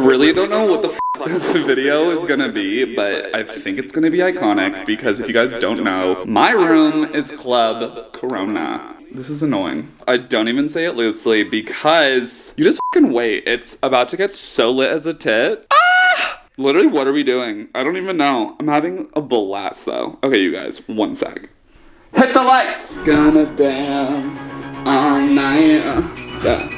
really don't know what the this video is gonna be, but I think it's gonna be iconic because if you guys don't know, my room is Club Corona. This is annoying. I don't even say it loosely because you just fucking wait. It's about to get so lit as a tit. Ah! Literally, what are we doing? I don't even know. I'm having a blast though. Okay, you guys, one sec. Hit the lights! Gonna dance all night. Yeah.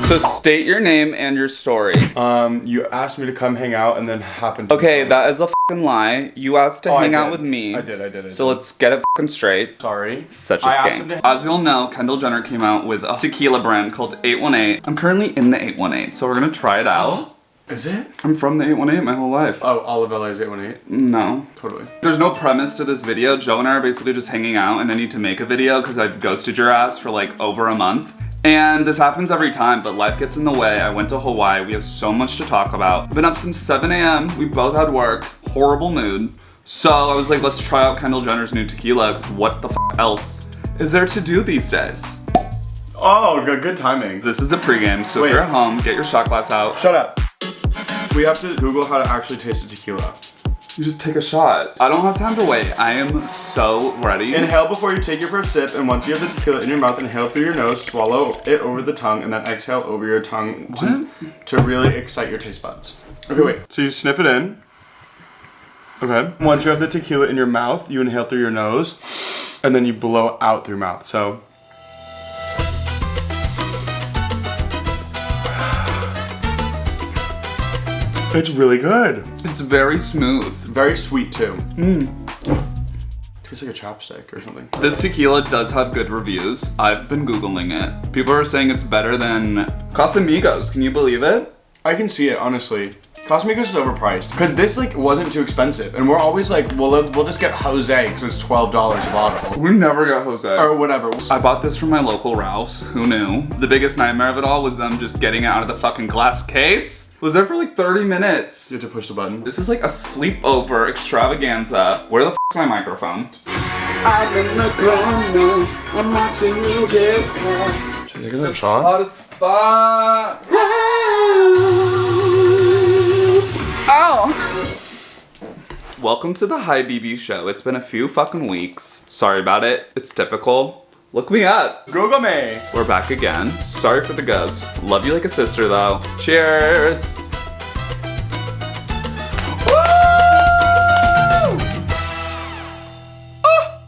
So state your name and your story. You asked me to come hang out and then happened to... Okay, that is a fucking lie. You asked to hang out with me. I did. So let's get it fucking straight. Sorry. Such a scam. As we all know, Kendall Jenner came out with a tequila brand called 818. I'm currently in the 818, so we're gonna try it out. Is it? I'm from the 818 my whole life. Oh, all of LA is 818? No. Totally. There's no premise to this video. Joe and I are basically just hanging out and I need to make a video because I've ghosted your ass for like over a month. And this happens every time, but life gets in the way. I went to Hawaii. We have so much to talk about. I've been up since 7 a.m. We both had work. Horrible mood. So I was like, let's try out Kendall Jenner's new tequila because what the f else is there to do these days? Oh, good timing. This is the pregame, so if you're at home, get your shot glass out. Shut up. We have to Google how to actually taste a tequila. You just take a shot. I don't have time to wait. I am so ready. Inhale before you take your first sip, and once you have the tequila in your mouth, inhale through your nose, swallow it over the tongue, and then exhale over your tongue to really excite your taste buds. Okay, wait. So you sniff it in. Okay. Once you have the tequila in your mouth, you inhale through your nose, and then you blow out through your mouth. So. It's really good. It's very smooth. Very sweet too. Tastes like a chopstick or something. This tequila does have good reviews. I've been Googling it. People are saying it's better than Casamigos. Can you believe it? I can see it, honestly. Casamigos is overpriced. Because this like wasn't too expensive. And we're always like, well, we'll just get Jose because it's $12 a bottle. We never got Jose. Or whatever. I bought this from my local Ralph's. Who knew? The biggest nightmare of it all was them just getting it out of the fucking glass case. Was there for like 30 minutes. You have to push the button. This is like a sleepover extravaganza. Where the f is my microphone? I'm in the corner. I'm watching you kiss her. Should I take another shot? Hot as fuck. Oh. Welcome to the Hi BB show. It's been a few fucking weeks. Sorry about it. It's typical. Look me up. Google me. We're back again. Sorry for the ghost. Love you like a sister though. Cheers. Woo! Ah!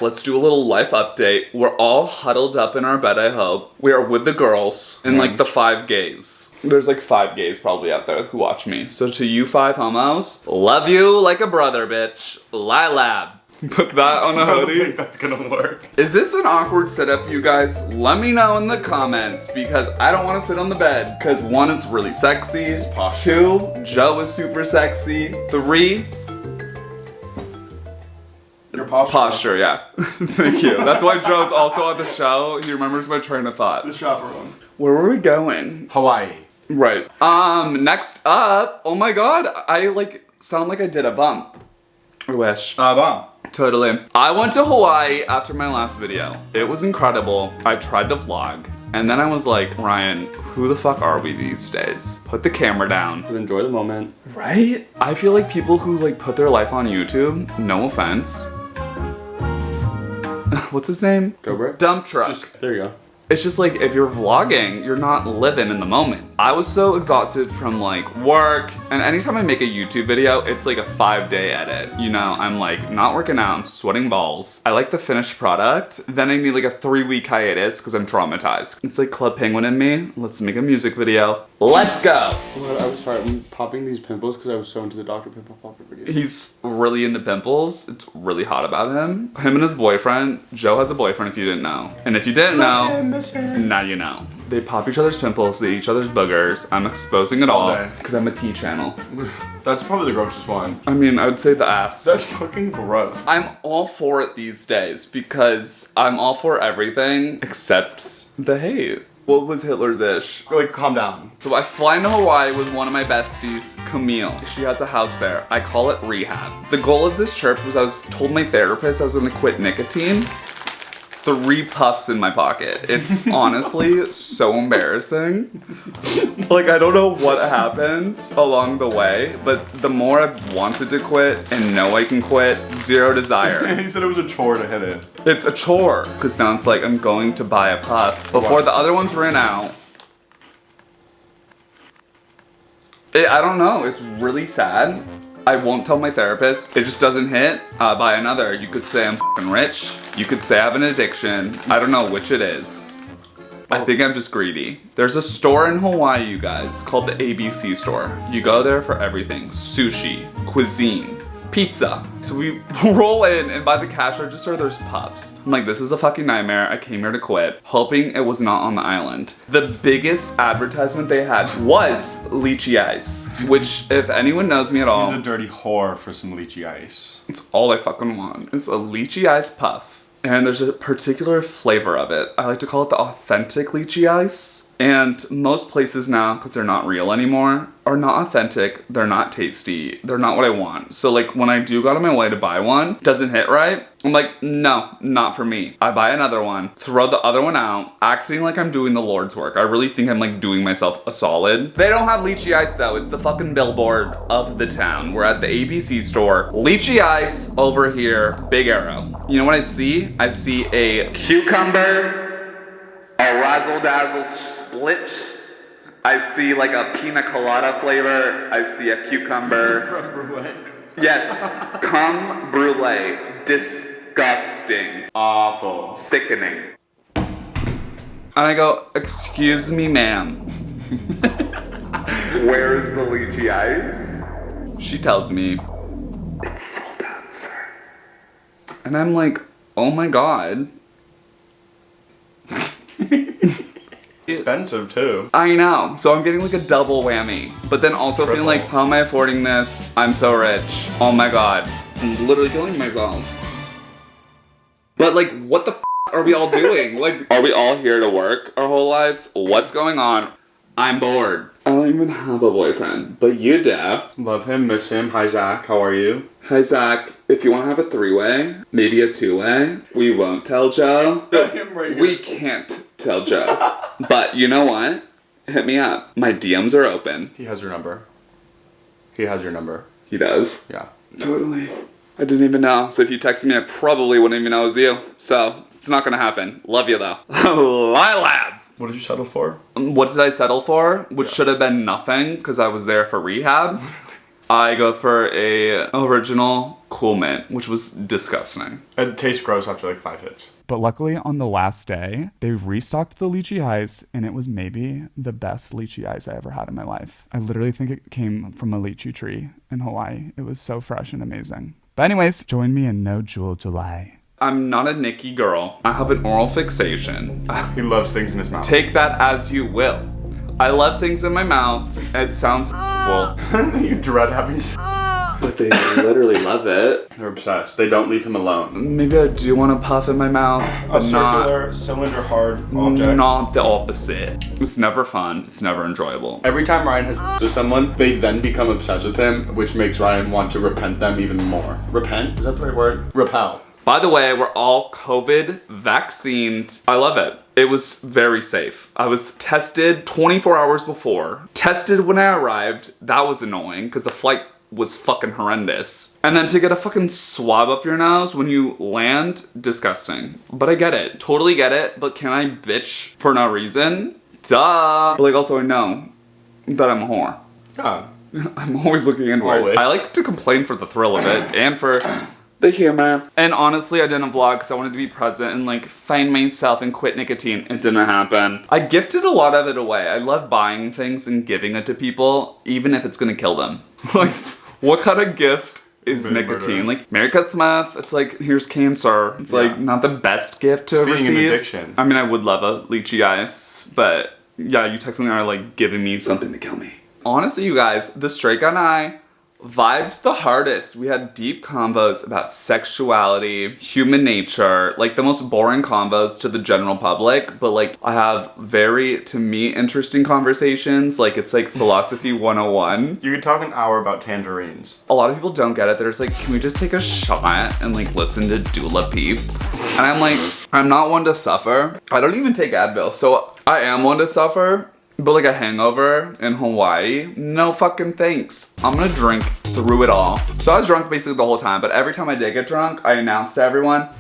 Let's do a little life update. We're all huddled up in our bed, I hope. We are with the girls and like the 5 gays. There's like 5 gays probably out there who watch me. So to you 5 homos, love you like a brother, bitch. LYLAS. Put that on a hoodie. I don't think that's gonna work. Is this an awkward setup, you guys? Let me know in the comments because I don't want to sit on the bed. Because 1, it's really sexy. 2, Joe is super sexy. 3, your posture. Posture, yeah. Thank you. That's why Joe's also on the show. He remembers my train of thought. The chaperone. Where were we going? Hawaii. Right. Next up. Oh my god. I like sound like I did a bump. I wish. Bump. Totally. I went to Hawaii after my last video. It was incredible. I tried to vlog. And then I was like, Ryan, who the fuck are we these days? Put the camera down. Enjoy the moment. Right? I feel like people who like put their life on YouTube, no offense. What's his name? Dobrik? Dump truck. There you go. It's just like, if you're vlogging, you're not living in the moment. I was so exhausted from like work, and anytime I make a YouTube video, it's like a 5-day edit. You know, I'm like not working out, I'm sweating balls. I like the finished product, then I need like a 3-week hiatus because I'm traumatized. It's like Club Penguin in me. Let's make a music video. Let's go! I'm sorry, I'm popping these pimples because I was so into the Dr. Pimple Popper video. He's really into pimples. It's really hot about him. Him and his boyfriend. Joe has a boyfriend if you didn't know. And if you didn't know, now you know. They pop each other's pimples, they eat each other's boogers. I'm exposing it all because I'm a tea channel. That's probably the grossest one. I mean, I would say the ass. That's fucking gross. I'm all for it these days because I'm all for everything except the hate. What was Hitler's ish? Like, calm down. So I fly into Hawaii with one of my besties, Camille. She has a house there. I call it rehab. The goal of this trip was I was told my therapist I was gonna quit nicotine. 3 puffs in my pocket. It's honestly so embarrassing. Like, I don't know what happened along the way, but the more I've wanted to quit and know I can quit, zero desire. He said it was a chore to hit it. It's a chore, because now it's like I'm going to buy a puff before the other ones ran out. I don't know, it's really sad. I won't tell my therapist. It just doesn't hit. Buy another. You could say I'm f***ing rich. You could say I have an addiction. I don't know which it is. I think I'm just greedy. There's a store in Hawaii, you guys, called the ABC store. You go there for everything. Sushi, cuisine, pizza. So we roll in, and by the cash register, there's puffs. I'm like, this is a fucking nightmare. I came here to quit, hoping it was not on the island. The biggest advertisement they had was lychee ice, which, if anyone knows me at all, He's a dirty whore for some lychee ice. it's all I fucking want. It's a lychee ice puff. And there's a particular flavor of it. I like to call it the authentic lychee ice. And most places now, because they're not real anymore, are not authentic. They're not tasty. They're not what I want. So like when I do go out of my way to buy one, doesn't hit right, I'm like, no, not for me. I buy another one, throw the other one out, acting like I'm doing the Lord's work. I really think I'm like doing myself a solid. They don't have lychee ice though. It's the fucking billboard of the town. We're at the ABC store. Lychee ice over here, big arrow. You know what I see? I see a cucumber, a razzle dazzle split. I see like a pina colada flavor. I see a cucumber. Creme brulee. Yes, creme brulee. Disgusting. Awful. Sickening. And I go, excuse me, ma'am. Where is the lychee ice? She tells me, it's sold out, sir. And I'm like, oh my god. Expensive too. I know. So I'm getting like a double whammy. But then also feeling like, how am I affording this? I'm so rich. Oh my god. I'm literally killing myself. But like, what the f are we all doing? Like, are we all here to work our whole lives? What's going on? I'm bored. I don't even have a boyfriend, but you do. Love him, miss him. Hi Zach, how are you? Hi Zach, if you want to have a 3-way, maybe a 2-way, we won't tell Joe. We can't tell Joe. But you know what? Hit me up. My DMs are open. He has your number. He has your number. He does? Yeah. Totally. I didn't even know. So if you texted me, I probably wouldn't even know it was you. So it's not gonna happen. Love you though. LYLAS. What did you settle for? What did I settle for? Which should have been nothing because I was there for rehab. I go for a original Cool Mint, which was disgusting. It tastes gross after like 5 hits. But luckily, on the last day, they restocked the lychee ice, and it was maybe the best lychee ice I ever had in my life. I literally think it came from a lychee tree in Hawaii. It was so fresh and amazing. But anyways, join me in No Jewel July. I'm not a Nikki girl. I have an oral fixation. He loves things in his mouth. Take that as you will. I love things in my mouth. It sounds cool. You dread having But they literally love it. They're obsessed. They don't leave him alone. Maybe I do want a puff in my mouth, but A circular, cylinder hard not object. the opposite. It's never fun. It's never enjoyable. Every time Ryan has to someone, they then become obsessed with him, which makes Ryan want to repent them even more. Repent? Is that the right word? Repel. By the way, we're all COVID vaccinated. I love it. It was very safe. I was tested 24 hours before. Tested when I arrived. That was annoying because the flight was fucking horrendous. And then to get a fucking swab up your nose when you land, disgusting. But I get it. Totally get it. But can I bitch for no reason? Duh. But like also I know that I'm a whore. Yeah. I'm always looking inward. Always. I like to complain for the thrill of it and for the humor. And honestly, I didn't vlog because I wanted to be present and like find myself and quit nicotine. It didn't happen. I gifted a lot of it away. I love buying things and giving it to people, even if it's gonna kill them. Like, what kind of gift is nicotine? Like, Mary Cut Smith, it's like, here's cancer. It's like not the best gift to receive. An addiction. I mean, I would love a lychee ice, but yeah, you technically are like giving me something to kill me. Honestly, you guys, the straight guy and I Vibed the hardest. We had deep combos about sexuality, human nature, like the most boring combos to the general public, but like I have very, to me, interesting conversations. Like it's like philosophy 101. You could talk an hour about tangerines. A lot of people don't get it. They're just like, can we just take a shot and like listen to Dula Peep? And I'm like, I'm not one to suffer. I don't even take Advil, so I am one to suffer. But like a hangover in Hawaii, no fucking thanks. I'm gonna drink through it all. So I was drunk basically the whole time, but every time I did get drunk, I announced to everyone,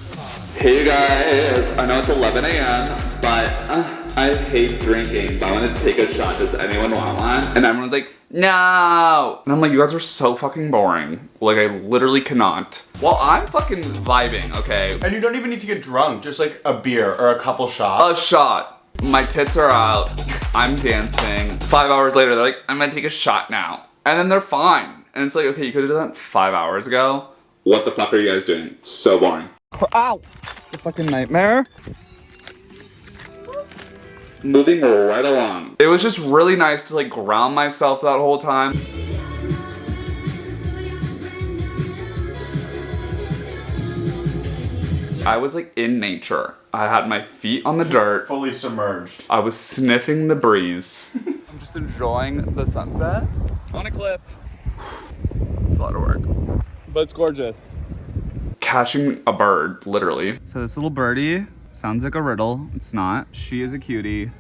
hey you guys, I know it's 11 a.m., but I hate drinking, but I want to take a shot. Does anyone want one? And everyone's like, no! And I'm like, you guys are so fucking boring. Like I literally cannot. Well, I'm fucking vibing, okay? And you don't even need to get drunk, just like a beer or a couple shots. A shot. My tits are out, I'm dancing. 5 hours later, they're like, I'm gonna take a shot now. And then they're fine. And it's like, okay, you could have done that 5 hours ago. What the fuck are you guys doing? So boring. Ow! The fucking nightmare. Moving right along. It was just really nice to like ground myself that whole time. I was like in nature. I had my feet on the dirt. Fully submerged. I was sniffing the breeze. I'm just enjoying the sunset on a cliff. It's a lot of work, but it's gorgeous. Catching a bird, literally. So this little birdie sounds like a riddle. It's not. She is a cutie.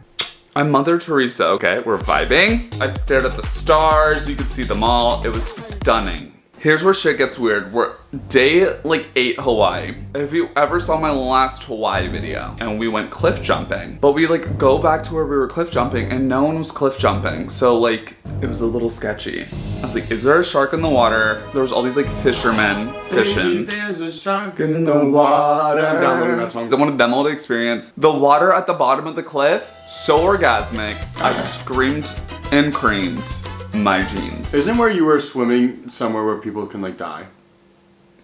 I'm Mother Teresa, okay? We're vibing. I stared at the stars. You could see them all. It was stunning. Here's where shit gets weird. We're day like 8 Hawaii. If you ever saw my last Hawaii video and we went cliff jumping, but we like go back to where we were cliff jumping and no one was cliff jumping. So like it was a little sketchy. I was like, is there a shark in the water? There was all these like fishermen fishing. Baby, there's a shark in the water. I'm downloading that song. I wanted them all to experience the water at the bottom of the cliff. So orgasmic. I screamed and creamed my jeans. Isn't where you were swimming somewhere where people can like die?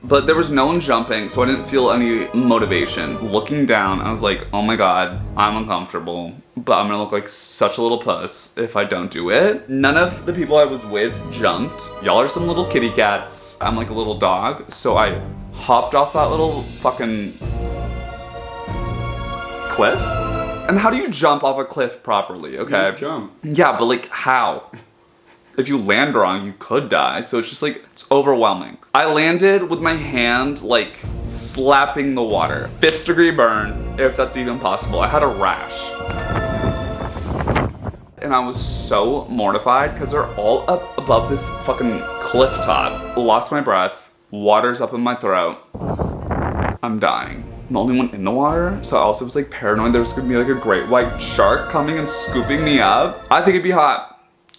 But there was no one jumping, so I didn't feel any motivation. Looking down, I was like, oh my god, I'm uncomfortable, but I'm gonna look like such a little puss if I don't do it. None of the people I was with jumped. Y'all are some little kitty cats. I'm like a little dog, so I hopped off that little fucking cliff. And how do you jump off a cliff properly, okay? You just jump. Yeah, but like how? If you land wrong, you could die. So it's just like, it's overwhelming. I landed with my hand like slapping the water. 5th degree burn, if that's even possible. I had a rash. And I was so mortified because they're all up above this fucking cliff top. Lost my breath, water's up in my throat. I'm dying. I'm the only one in the water, so I also was like paranoid there was gonna be like a great white shark coming and scooping me up. I think it'd be hot.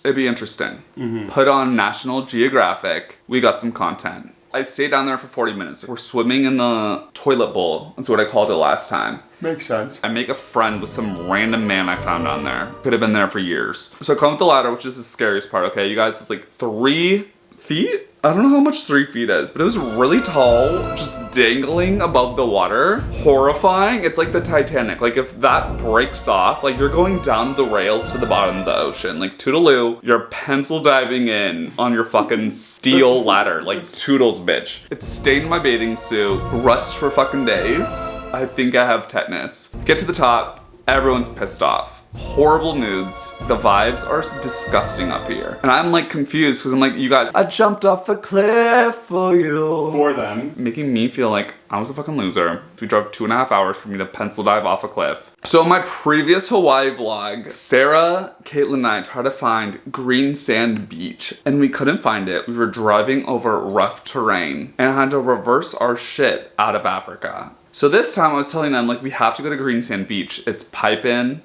It'd be interesting. Put on National Geographic. We got some content. I stayed down there for 40 minutes. We're swimming in the toilet bowl. That's what I called it last time. Makes sense. I make a friend with some random man I found down there. Could have been there for years. So I climb up the ladder, which is the scariest part, okay? You guys, it's like 3 feet? I don't know how much 3 feet is, but it was really tall, just dangling above the water. Horrifying. It's like the Titanic. Like if that breaks off, like you're going down the rails to the bottom of the ocean. Like toodaloo, you're pencil diving in on your fucking steel ladder. Like toodles, bitch. It stained my bathing suit, rust for fucking days. I think I have tetanus. Get to the top, everyone's pissed off. Horrible moods. The vibes are disgusting up here. And I'm like confused because I'm like, you guys, I jumped off a cliff for you. For them. Making me feel like I was a fucking loser. We drove 2.5 hours for me to pencil dive off a cliff. So in my previous Hawaii vlog, Sarah, Caitlin, and I tried to find green sand beach and we couldn't find it. We were driving over rough terrain and I had to reverse our shit out of Africa. So this time I was telling them like, we have to go to green sand beach. It's piping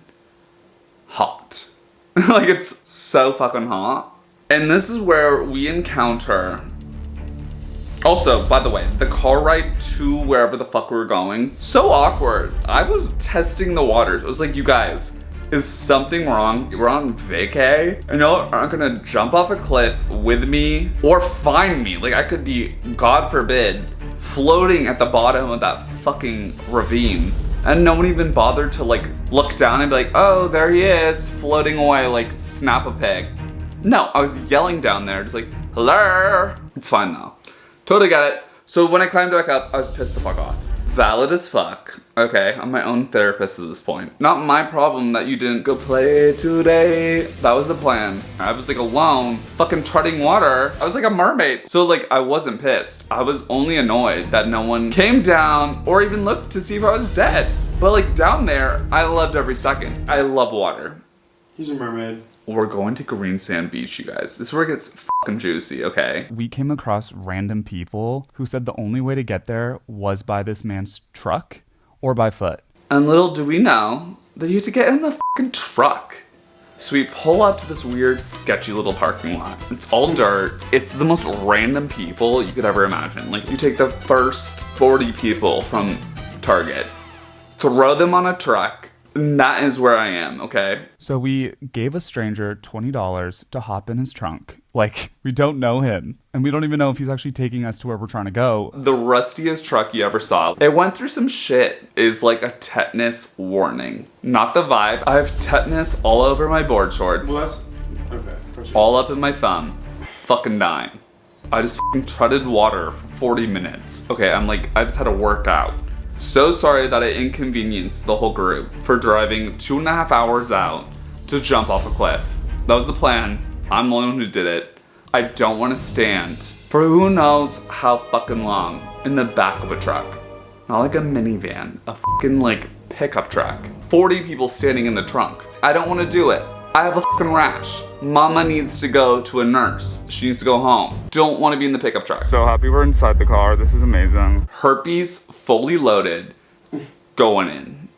hot. Like it's so fucking hot. And this is where we encounter. Also, by the way, the car ride to wherever the fuck we were going, so awkward. I was testing the waters. I was like, you guys, is something wrong? We're on vacay and y'all aren't gonna jump off a cliff with me or find me. Like I could be, God forbid, floating at the bottom of that fucking ravine. And no one even bothered to like look down and be like, oh, there he is, floating away, like snap a pic. No, I was yelling down there, just like, Hello? It's fine though. Totally get it. So when I climbed back up, I was pissed the fuck off. Valid as fuck. Okay, I'm my own therapist at this point. Not my problem that you didn't go play today. That was the plan. I was like alone, fucking treading water. I was like a mermaid. So like, I wasn't pissed. I was only annoyed that no one came down or even looked to see if I was dead. But like down there, I loved every second. I love water. He's a mermaid. We're going to Green Sand Beach, you guys. This is where it gets fucking juicy, okay? We came across random people who said the only way to get there was by this man's truck or by foot. And little do we know that you have to get in the fucking truck. So we pull up to this weird, sketchy little parking lot. It's all dirt. It's the most random people you could ever imagine. Like, you take the first 40 people from Target, throw them on a truck, and that is where I am, okay? So we gave a stranger $20 to hop in his trunk. Like, we don't know him. And we don't even know if he's actually taking us to where we're trying to go. The rustiest truck you ever saw. It went through some shit. Is like a tetanus warning. Not the vibe. I have tetanus all over my board shorts. Well, that's... Okay. All up in my thumb. Fucking dying. I just fucking treaded water for 40 minutes. Okay, I'm like, I just had to work out. So sorry that I inconvenienced the whole group for driving 2.5 hours out to jump off a cliff. That was the plan. I'm the only one who did it. I don't want to stand for who knows how fucking long in the back of a truck. Not like a minivan, a fucking like pickup truck. 40 people standing in the trunk. I don't want to do it. I have a fucking rash. Mama needs to go to a nurse. She needs to go home. Don't want to be in the pickup truck. So happy we're inside the car. This is amazing. Herpes fully loaded, going in.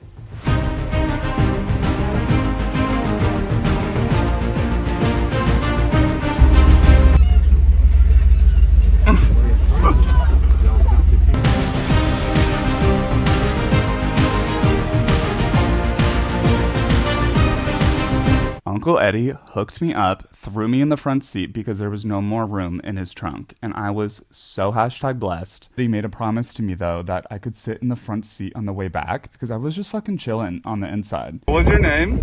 Uncle Eddie hooked me up, threw me in the front seat because there was no more room in his trunk, and I was so #blessed. He made a promise to me, though, that I could sit in the front seat on the way back because I was just fucking chilling on the inside. What was your name?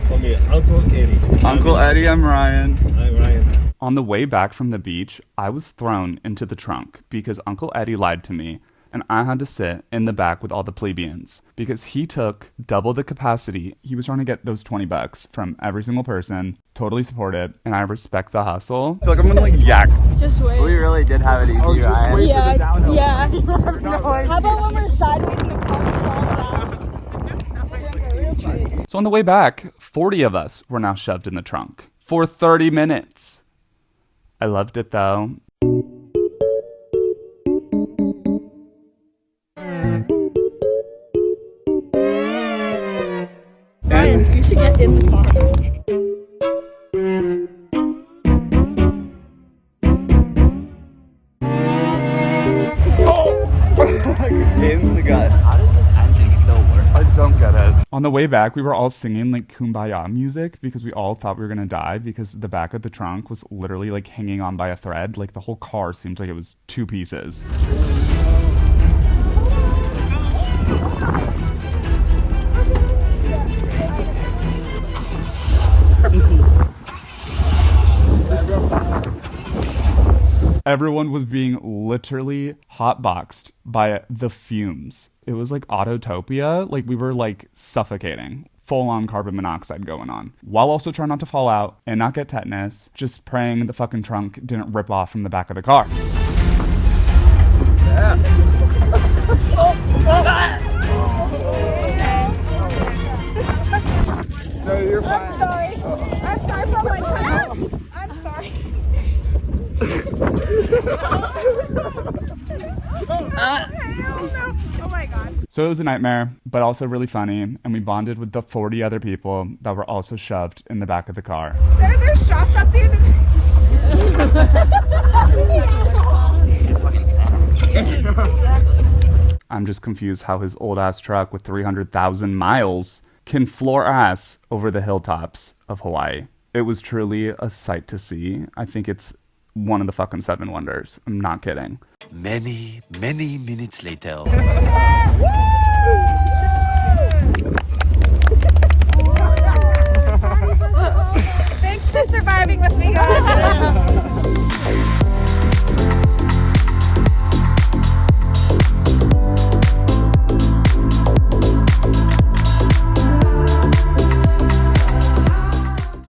Call me Uncle Eddie. Uncle Eddie, I'm Ryan. I'm Ryan. On the way back from the beach, I was thrown into the trunk because Uncle Eddie lied to me, and I had to sit in the back with all the plebeians because he took double the capacity. He was trying to get those $20 from every single person. Totally support it, and I respect the hustle. I feel like I'm gonna like yak. Just wait. We really did have it easy, right? Yeah. How about when we're sideways and the car stalls out? A real treat. So on the way back, 40 of us were now shoved in the trunk for 30 minutes. I loved it though. Ryan, you should get in the car. In the gut. How does this engine still work? I don't get it. On the way back, we were all singing like Kumbaya music because we all thought we were gonna die because the back of the trunk was literally like hanging on by a thread. Like the whole car seemed like it was two pieces. Everyone was being literally hotboxed by the fumes. It was like Autotopia. Like we were like suffocating. Full on carbon monoxide going on. While also trying not to fall out and not get tetanus. Just praying the fucking trunk didn't rip off from the back of the car. Yeah. No, you're fine. I'm sorry. I'm sorry for my car. I'm sorry. Oh my god. So it was a nightmare, but also really funny, and we bonded with the 40 other people that were also shoved in the back of the car. There's shots at the end of I'm just confused how his old ass truck with 300,000 miles can floor ass over the hilltops of Hawaii. It was truly a sight to see. I think it's one of the fucking 7 wonders. I'm not kidding. Many minutes later. Woo!